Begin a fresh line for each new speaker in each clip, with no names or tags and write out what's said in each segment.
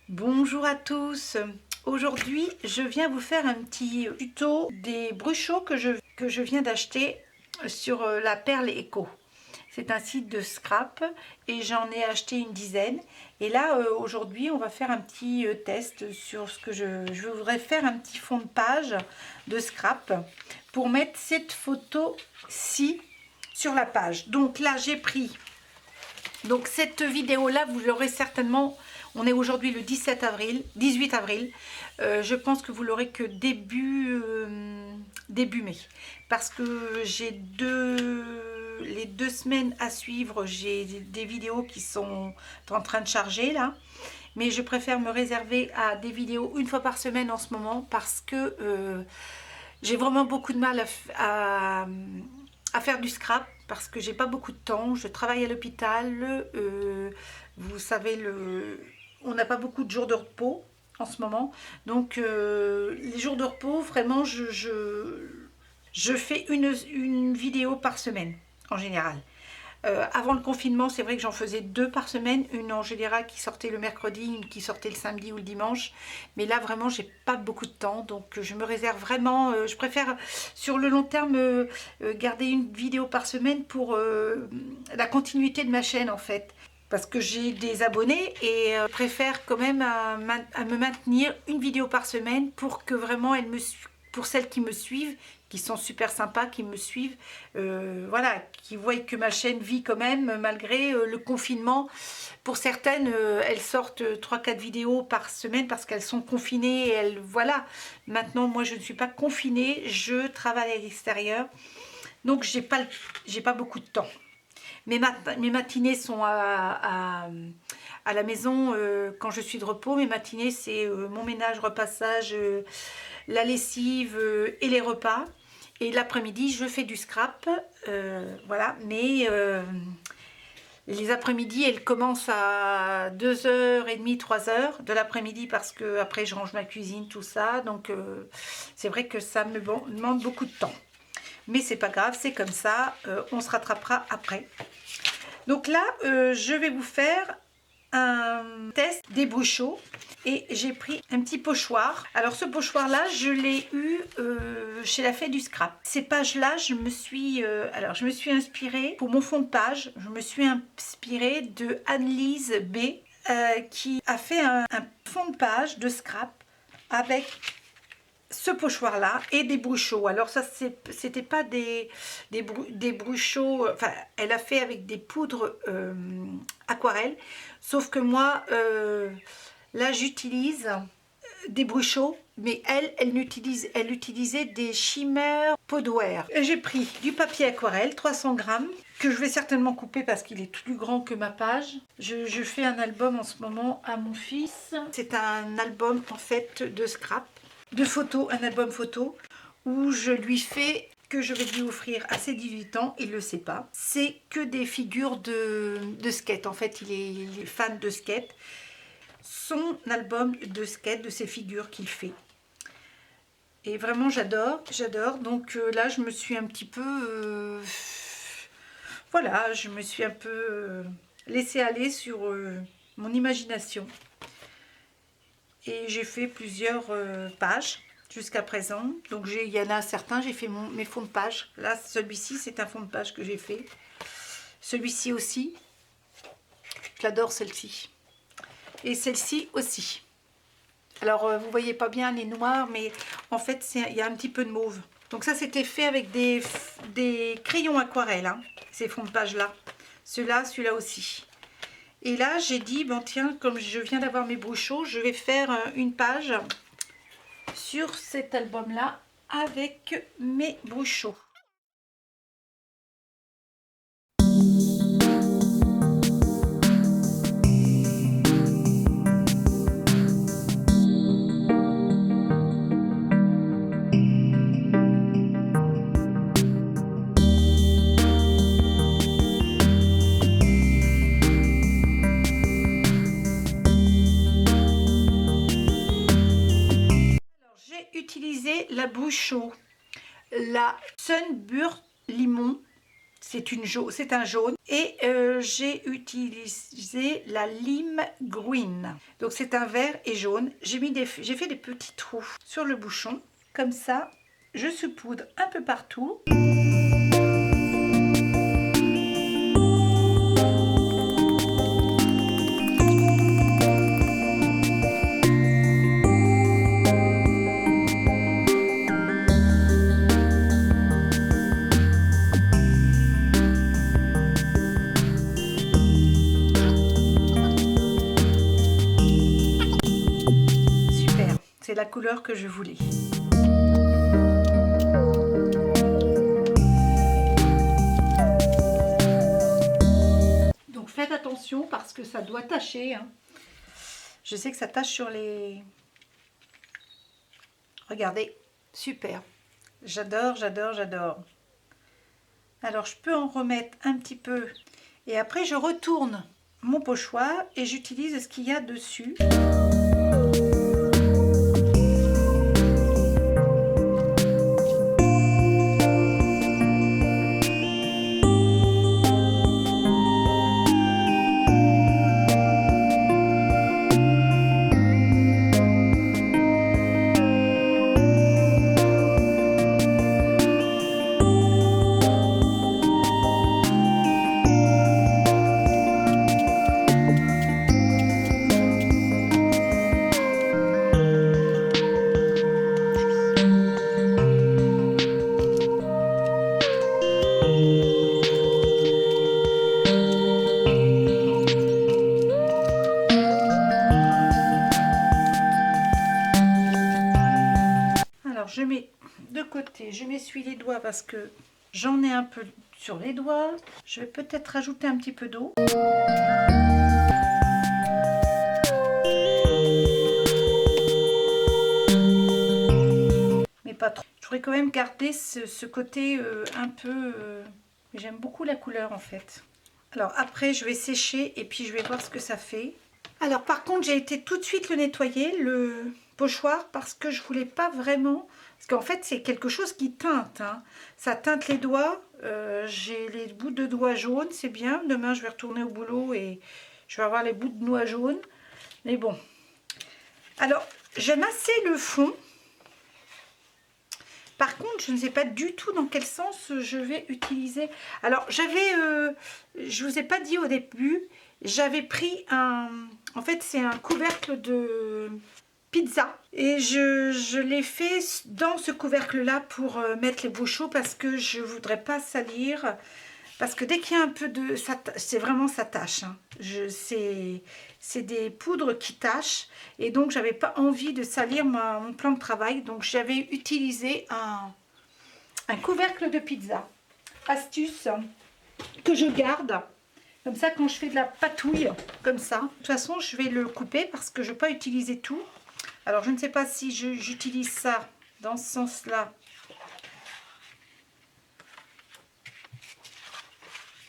Bonjour à tous. Aujourd'hui, je viens vous faire un petit tuto des bruchots que je viens d'acheter sur la Perle Eco. C'est un site de scrap et j'en ai acheté une dizaine. Et là, aujourd'hui, on va faire un petit test sur ce que je voudrais faire un petit fond de page de scrap pour mettre cette photo-ci sur la page. Donc là, j'ai pris... Donc cette vidéo-là, vous l'aurez certainement... On est aujourd'hui le 18 avril. Je pense que vous l'aurez que début mai. Parce que j'ai les 2 semaines à suivre, j'ai des vidéos qui sont en train de charger là. Mais je préfère me réserver à des vidéos une fois par semaine en ce moment parce que j'ai vraiment beaucoup de mal à faire du scrap parce que j'ai pas beaucoup de temps. Je travaille à l'hôpital. Vous savez, on n'a pas beaucoup de jours de repos en ce moment. Donc les jours de repos, vraiment, je fais une vidéo par semaine en général. Avant le confinement, c'est vrai que j'en faisais 2 par semaine, une en général qui sortait le mercredi, une qui sortait le samedi ou le dimanche. Mais là, vraiment, j'ai pas beaucoup de temps, donc je me réserve vraiment. Je préfère sur le long terme garder une vidéo par semaine pour la continuité de ma chaîne en fait. Parce que j'ai des abonnés et je préfère quand même à me maintenir une vidéo par semaine pour que vraiment pour celles qui me suivent, qui sont super sympas, qui me suivent, voilà, qui voient que ma chaîne vit quand même malgré le confinement. Pour certaines, elles sortent 3-4 vidéos par semaine parce qu'elles sont confinées. Et voilà, maintenant moi je ne suis pas confinée, je travaille à l'extérieur, donc j'ai pas beaucoup de temps. Mes matinées sont à la maison quand je suis de repos. Mes matinées, c'est mon ménage, repassage, la lessive et les repas. Et l'après-midi, je fais du scrap. Voilà, mais les après-midi, elles commencent à 2h30, 3h de l'après-midi parce que après je range ma cuisine, tout ça. Donc c'est vrai que ça me demande beaucoup de temps. Mais c'est pas grave, c'est comme ça, on se rattrapera après. Donc là, je vais vous faire un test des bruchots et j'ai pris un petit pochoir. Alors ce pochoir là, je l'ai eu chez la Fée du Scrap. Ces pages là, je me suis inspirée pour mon fond de page. Je me suis inspirée de Annelise B qui a fait un fond de page de scrap avec ce pochoir là et des bruchots. Alors ça c'était pas des bruchots, enfin elle a fait avec des poudres aquarelles, sauf que moi là j'utilise des bruchots, mais elle utilisait des Shimmer Podwear. J'ai pris du papier aquarelle 300 grammes que je vais certainement couper parce qu'il est plus grand que ma page. Je fais un album en ce moment à mon fils. C'est un album en fait de scrap, de photos, un album photo où je lui fais, que je vais lui offrir à ses 18 ans, il ne le sait pas. C'est que des figures de skate. En fait, il est fan de skate. Son album de skate, de ses figures qu'il fait. Et vraiment, j'adore. Donc là, je me suis un petit peu... voilà, je me suis un peu laissée aller sur mon imagination. Et j'ai fait plusieurs pages jusqu'à présent. Donc il y en a certains, j'ai fait mes fonds de page. Là, celui-ci, c'est un fond de page que j'ai fait. Celui-ci aussi. J'adore celle-ci. Et celle-ci aussi. Alors, vous voyez pas bien les noirs, mais en fait, il y a un petit peu de mauve. Donc ça, c'était fait avec des crayons aquarelles, hein, ces fonds de page-là. Celui-là aussi. Et là, j'ai dit, bon tiens, comme je viens d'avoir mes bruchots, je vais faire une page sur cet album-là avec mes bruchots. Utilisé la Bruchot, la Sunburst Limon c'est un jaune. Et j'ai utilisé la lime green. Donc c'est un vert et jaune. J'ai fait des petits trous sur le bouchon. Comme ça, je saupoudre un peu partout. C'est la couleur que je voulais. Donc faites attention parce que ça doit tacher. Hein. Je sais que ça tache sur les... Regardez, super. J'adore, j'adore, j'adore. Alors je peux en remettre un petit peu. Et après je retourne mon pochoir et j'utilise ce qu'il y a dessus. Je mets de côté, je m'essuie les doigts parce que j'en ai un peu sur les doigts. Je vais peut-être rajouter un petit peu d'eau. Mais pas trop. Je voudrais quand même garder ce côté un peu... J'aime beaucoup la couleur en fait. Alors après je vais sécher et puis je vais voir ce que ça fait. Alors par contre j'ai été tout de suite le nettoyer, le pochoir, parce que je voulais pas vraiment... Parce qu'en fait, c'est quelque chose qui teinte. Hein. Ça teinte les doigts. J'ai les bouts de doigts jaunes, c'est bien. Demain, je vais retourner au boulot et je vais avoir les bouts de doigts jaunes. Mais bon. Alors, j'ai massé le fond. Par contre, je ne sais pas du tout dans quel sens je vais utiliser. Alors, je ne vous ai pas dit au début, j'avais pris un... En fait, c'est un couvercle de... pizza et je l'ai fait dans ce couvercle là pour mettre les bouchons parce que je voudrais pas salir, parce que dès qu'il y a un peu de ça, c'est vraiment ça tâche hein. C'est des poudres qui tâchent et donc j'avais pas envie de salir mon plan de travail, donc j'avais utilisé un couvercle de pizza. Astuce que je garde comme ça quand je fais de la patouille comme ça. De toute façon je vais le couper parce que je ne vais pas utiliser tout. Alors, je ne sais pas si j'utilise ça dans ce sens-là.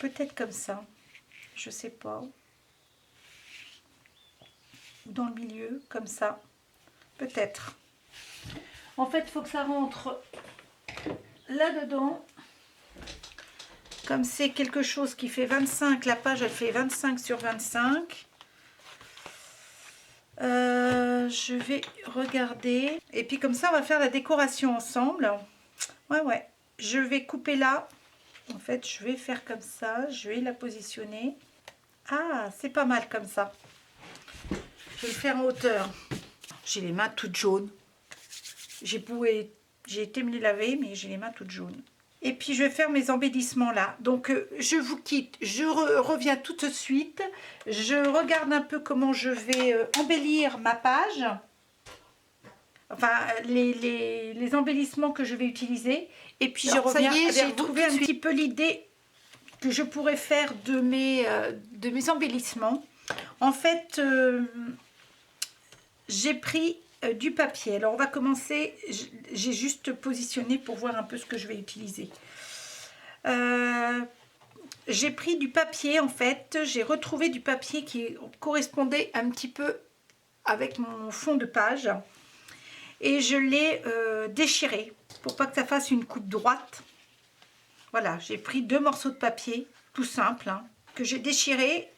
Peut-être comme ça. Je ne sais pas. Ou dans le milieu, comme ça. Peut-être. En fait, il faut que ça rentre là-dedans. Comme c'est quelque chose qui fait 25, la page, elle fait 25 sur 25. Je vais regarder et puis comme ça on va faire la décoration ensemble. Ouais, je vais couper là, en fait je vais faire comme ça, je vais la positionner. Ah, c'est pas mal comme ça. Je vais le faire en hauteur. J'ai les mains toutes jaunes, j'ai été me les laver mais j'ai les mains toutes jaunes. Et puis je vais faire mes embellissements là. Donc je vous quitte, je reviens tout de suite. Je regarde un peu comment je vais embellir ma page. Enfin les embellissements que je vais utiliser. Et puis alors, je reviens. Ça y est, j'ai trouvé un petit peu l'idée que je pourrais faire de mes embellissements. En fait, j'ai pris du papier. Alors on va commencer, j'ai juste positionné pour voir un peu ce que je vais utiliser. J'ai pris du papier en fait, j'ai retrouvé du papier qui correspondait un petit peu avec mon fond de page et je l'ai déchiré pour pas que ça fasse une coupe droite. Voilà, j'ai pris 2 morceaux de papier, tout simple, hein, que j'ai déchiré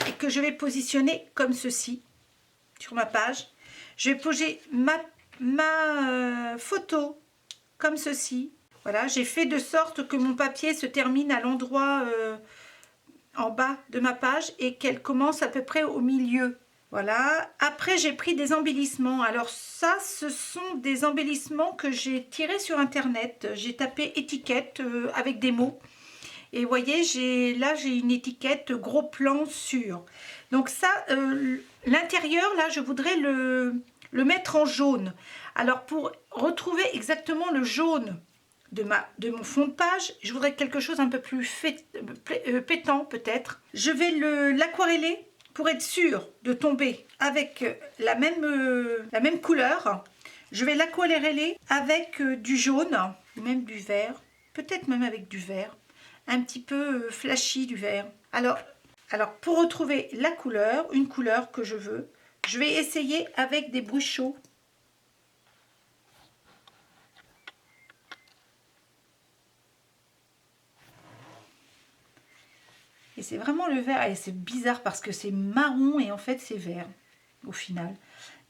et que je vais positionner comme ceci sur ma page. Je vais poser ma photo comme ceci. Voilà, j'ai fait de sorte que mon papier se termine à l'endroit en bas de ma page et qu'elle commence à peu près au milieu. Voilà. Après, j'ai pris des embellissements. Alors ça, ce sont des embellissements que j'ai tirés sur Internet. J'ai tapé étiquette avec des mots. Et vous voyez, là, j'ai une étiquette gros plan sur. Donc ça, l'intérieur, là, je voudrais le mettre en jaune. Alors, pour retrouver exactement le jaune de mon fond de page, je voudrais quelque chose un peu plus pétant, peut-être. Je vais l'aquareller pour être sûr de tomber avec la même couleur. Je vais l'aquareller avec du jaune, même du vert, peut-être même avec du vert, un petit peu flashy du vert. Alors pour retrouver la couleur, une couleur que je veux, je vais essayer avec des brushos. Et c'est vraiment le vert, et c'est bizarre parce que c'est marron et en fait c'est vert au final.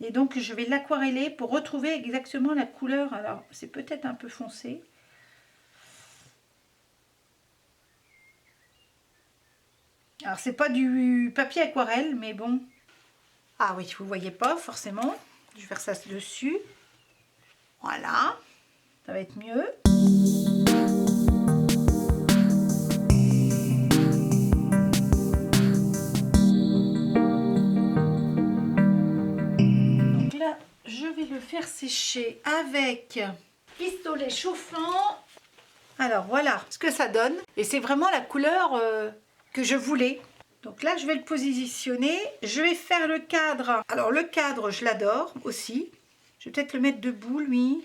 Et donc je vais l'aquareller pour retrouver exactement la couleur. Alors c'est peut-être un peu foncé. Alors c'est pas du papier aquarelle, mais bon. Ah oui, vous voyez pas forcément. Je vais faire ça dessus. Voilà, ça va être mieux. Donc là, je vais le faire sécher avec pistolet chauffant. Alors voilà ce que ça donne. Et c'est vraiment la couleur que je voulais. Donc là, je vais le positionner. Je vais faire le cadre. Alors le cadre, je l'adore aussi. Je vais peut-être le mettre debout, lui.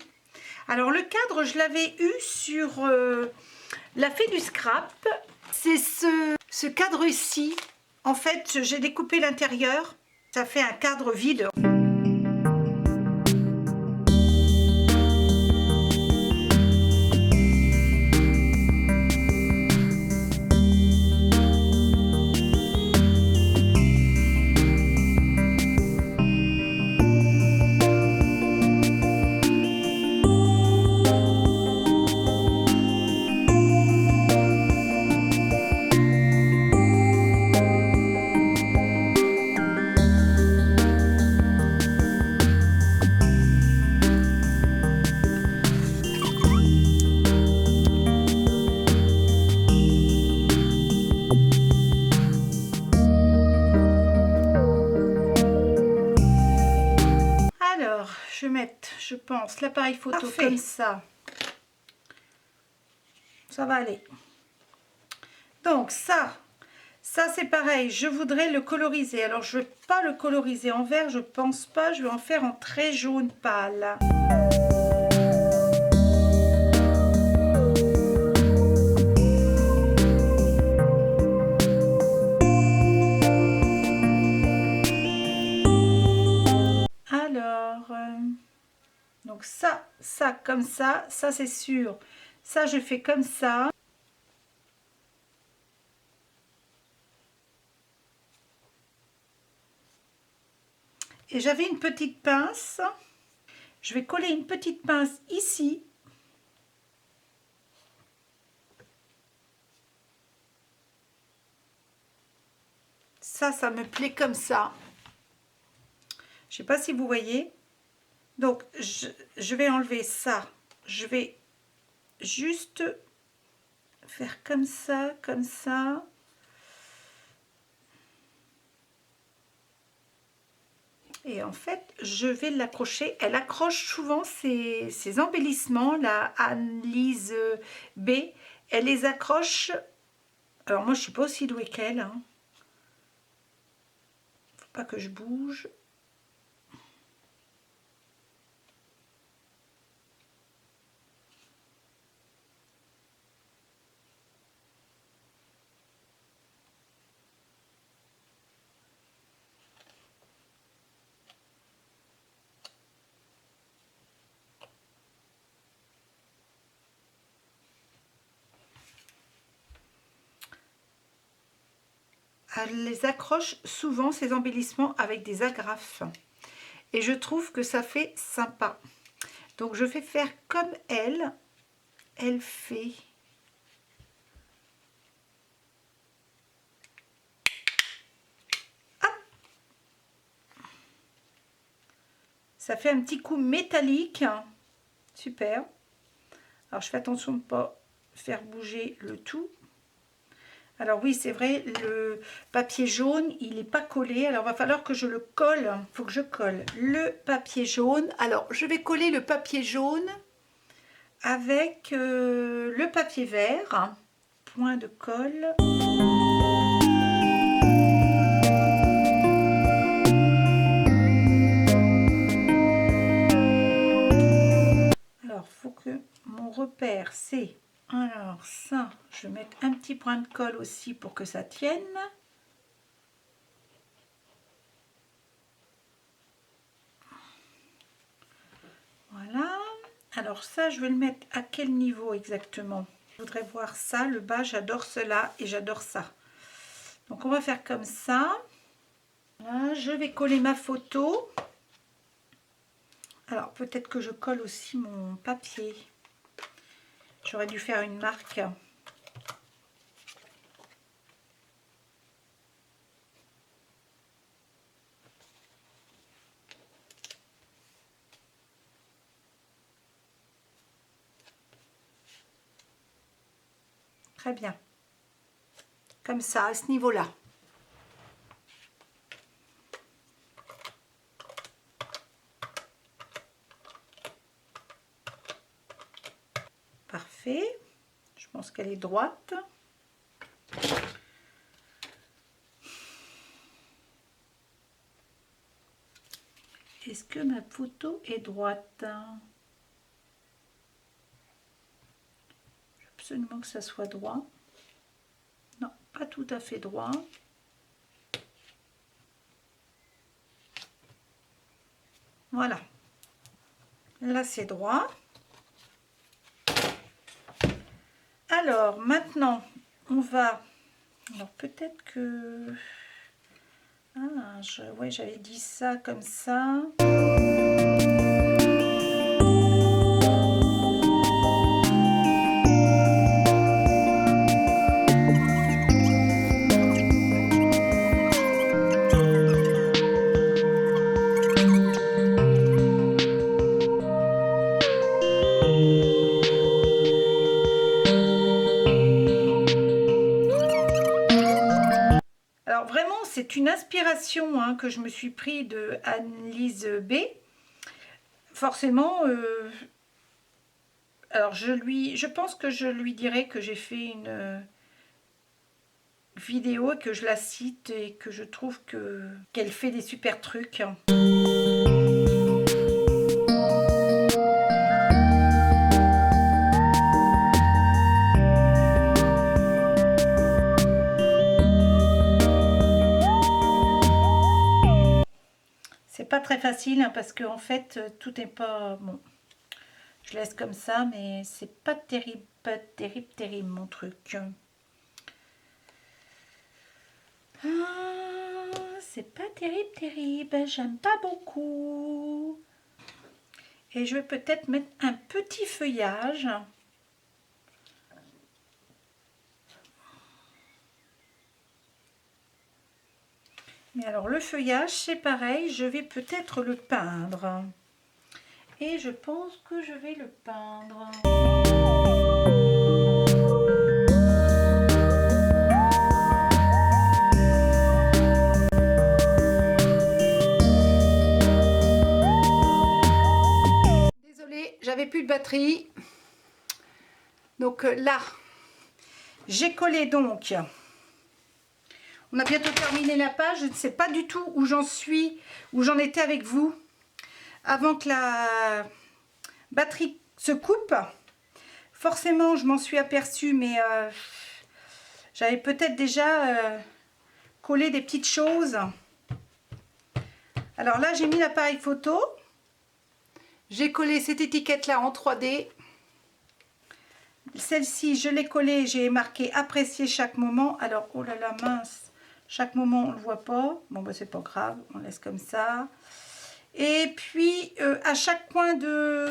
Alors le cadre, je l'avais eu sur la Fée du Scrap. C'est ce cadre ici. En fait, j'ai découpé l'intérieur. Ça fait un cadre vide. Je vais mettre, je pense, l'appareil photo. Parfait. Comme ça. Ça va aller. Donc ça c'est pareil. Je voudrais le coloriser. Alors je ne vais pas le coloriser en vert, je pense pas. Je vais en faire en très jaune pâle. Donc ça comme ça c'est sûr. Ça je fais comme ça. Et j'avais une petite pince. Je vais coller une petite pince ici. Ça me plaît comme ça. Je sais pas si vous voyez. Donc, je vais enlever ça. Je vais juste faire comme ça, comme ça. Et en fait, je vais l'accrocher. Elle accroche souvent ces embellissements, la Anne-Lise B. Elle les accroche. Alors moi, je suis pas aussi douée qu'elle. Hein. Faut pas que je bouge. elle les accroche souvent, ces embellissements, avec des agrafes. Et je trouve que ça fait sympa. Donc je vais faire comme elle. Elle fait... Hop, ça fait un petit coup métallique. Super. Alors je fais attention de ne pas faire bouger le tout. Alors oui, c'est vrai, le papier jaune, il n'est pas collé. Alors il va falloir que je le colle. Il faut que je colle le papier jaune. Alors je vais coller le papier jaune avec le papier vert. Point de colle. Alors, il faut que mon repère, c'est... Alors ça, je vais mettre un petit point de colle aussi pour que ça tienne. Voilà. Alors ça, je vais le mettre à quel niveau exactement? Je voudrais voir ça, le bas, j'adore cela et j'adore ça. Donc on va faire comme ça. Voilà, je vais coller ma photo. Alors peut-être que je colle aussi mon papier. J'aurais dû faire une marque. Très bien. Comme ça, à ce niveau-là. Parfait. Je pense qu'elle est droite. Est-ce que ma photo est droite? Je veux absolument que ça soit droit. Non, pas tout à fait droit. Voilà. Là, c'est droit. Alors, maintenant, on va... Alors, peut-être que... Ah, ouais, j'avais dit ça comme ça. C'est une inspiration que je me suis pris de Annelise B. Forcément, alors je pense que je lui dirai que j'ai fait une vidéo et que je la cite et que je trouve qu'elle fait des super trucs. Pas très facile parce que en fait tout n'est pas bon. Je laisse comme ça, mais c'est pas terrible, terrible mon truc. C'est pas terrible, j'aime pas beaucoup. Et je vais peut-être mettre un petit feuillage. Mais alors le feuillage, c'est pareil, je vais peut-être le peindre. Et je pense que je vais le peindre. Désolée, j'avais plus de batterie. Donc là, j'ai collé donc... On a bientôt terminé la page, je ne sais pas du tout où j'en suis, où j'en étais avec vous, avant que la batterie se coupe. Forcément, je m'en suis aperçue, mais j'avais peut-être déjà collé des petites choses. Alors là, j'ai mis l'appareil photo. J'ai collé cette étiquette-là en 3D. Celle-ci, je l'ai collée, j'ai marqué « Apprécier chaque moment ». Alors, oh là là, mince. Chaque moment, on ne le voit pas. Bon, bah, c'est pas grave, on laisse comme ça. Et puis, à chaque coin de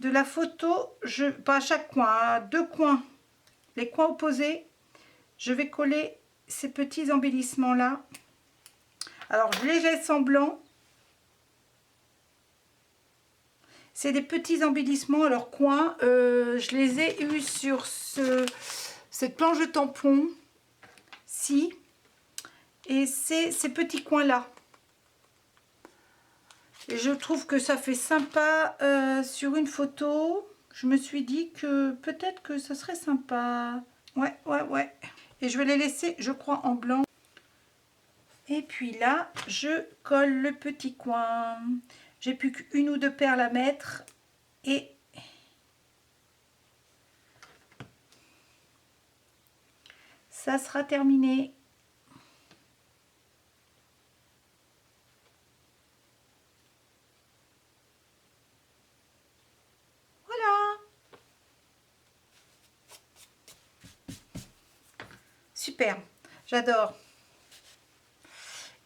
la photo, pas à chaque coin, à 2 coins, les coins opposés, je vais coller ces petits embellissements-là. Alors, je les laisse en blanc. C'est des petits embellissements. Alors, coins, je les ai eus sur cette planche de tampon. Si. Et c'est ces petits coins-là. Et je trouve que ça fait sympa sur une photo. Je me suis dit que peut-être que ça serait sympa. Ouais, ouais, ouais. Et je vais les laisser, je crois, en blanc. Et puis là, je colle le petit coin. J'ai plus qu'une ou deux perles à mettre. Et ça sera terminé. Voilà. Super. J'adore.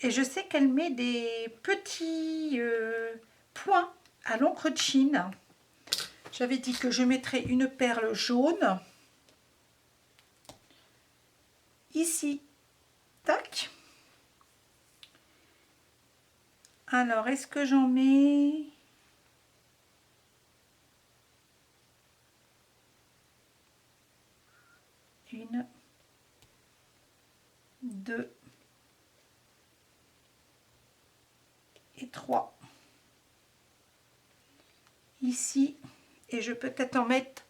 Et je sais qu'elle met des petits points à l'encre de Chine. J'avais dit que je mettrais une perle jaune. Ici. Tac. Alors, est-ce que j'en mets... Une, deux et trois. Ici. Et je peux peut-être en mettre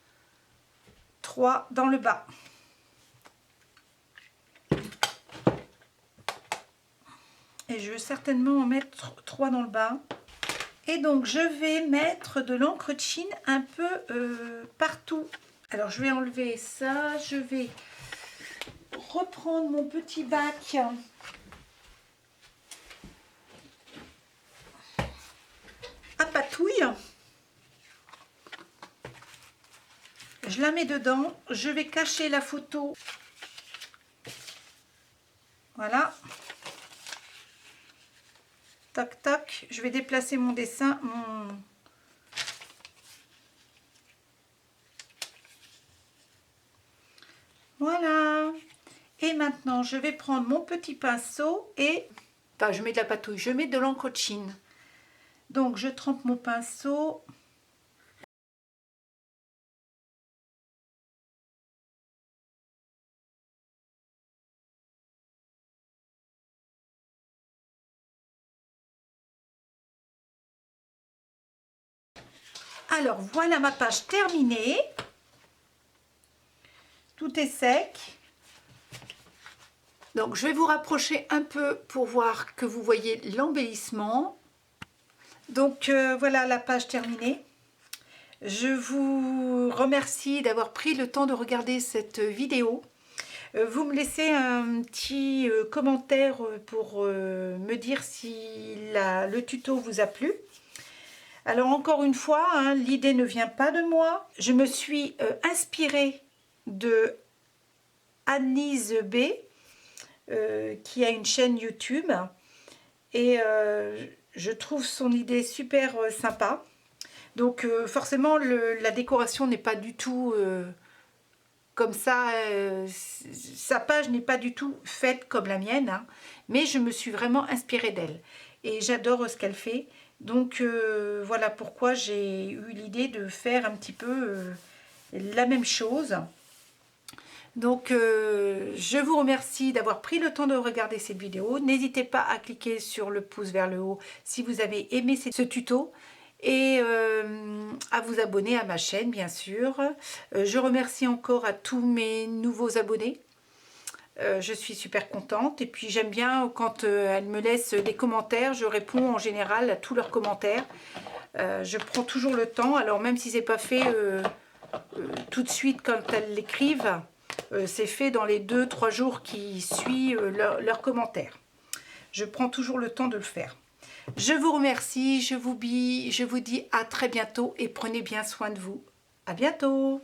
3 dans le bas. Et je vais certainement en mettre 3 dans le bas. Et donc je vais mettre de l'encre de Chine un peu partout. Alors je vais enlever ça. Je vais reprendre mon petit bac à patouille. Je la mets dedans. Je vais cacher la photo. Voilà. Tac, tac. Je vais déplacer mon dessin. Voilà. Et maintenant, je vais prendre mon petit pinceau et... Enfin, je mets de la patouille. Je mets de l'encre de Chine. Donc, je trempe mon pinceau. Alors, voilà ma page terminée. Tout est sec. Donc, je vais vous rapprocher un peu pour voir que vous voyez l'embellissement. Donc, voilà la page terminée. Je vous remercie d'avoir pris le temps de regarder cette vidéo. Vous me laissez un petit commentaire pour me dire si le tuto vous a plu. Alors encore une fois, hein, l'idée ne vient pas de moi. Je me suis inspirée de Annelise B, qui a une chaîne YouTube. Et je trouve son idée super sympa. Donc forcément, la décoration n'est pas du tout comme ça. Sa page n'est pas du tout faite comme la mienne. Hein, mais je me suis vraiment inspirée d'elle. Et j'adore ce qu'elle fait. Donc voilà pourquoi j'ai eu l'idée de faire un petit peu la même chose. Donc je vous remercie d'avoir pris le temps de regarder cette vidéo. N'hésitez pas à cliquer sur le pouce vers le haut si vous avez aimé ce tuto. Et à vous abonner à ma chaîne bien sûr. Je remercie encore à tous mes nouveaux abonnés. Je suis super contente et puis j'aime bien quand elles me laissent des commentaires. Je réponds en général à tous leurs commentaires. Je prends toujours le temps, alors même si c'est pas fait tout de suite quand elles l'écrivent, c'est fait dans les 2-3 jours qui suivent leurs commentaires. Je prends toujours le temps de le faire. Je vous remercie, je vous dis à très bientôt et prenez bien soin de vous. À bientôt.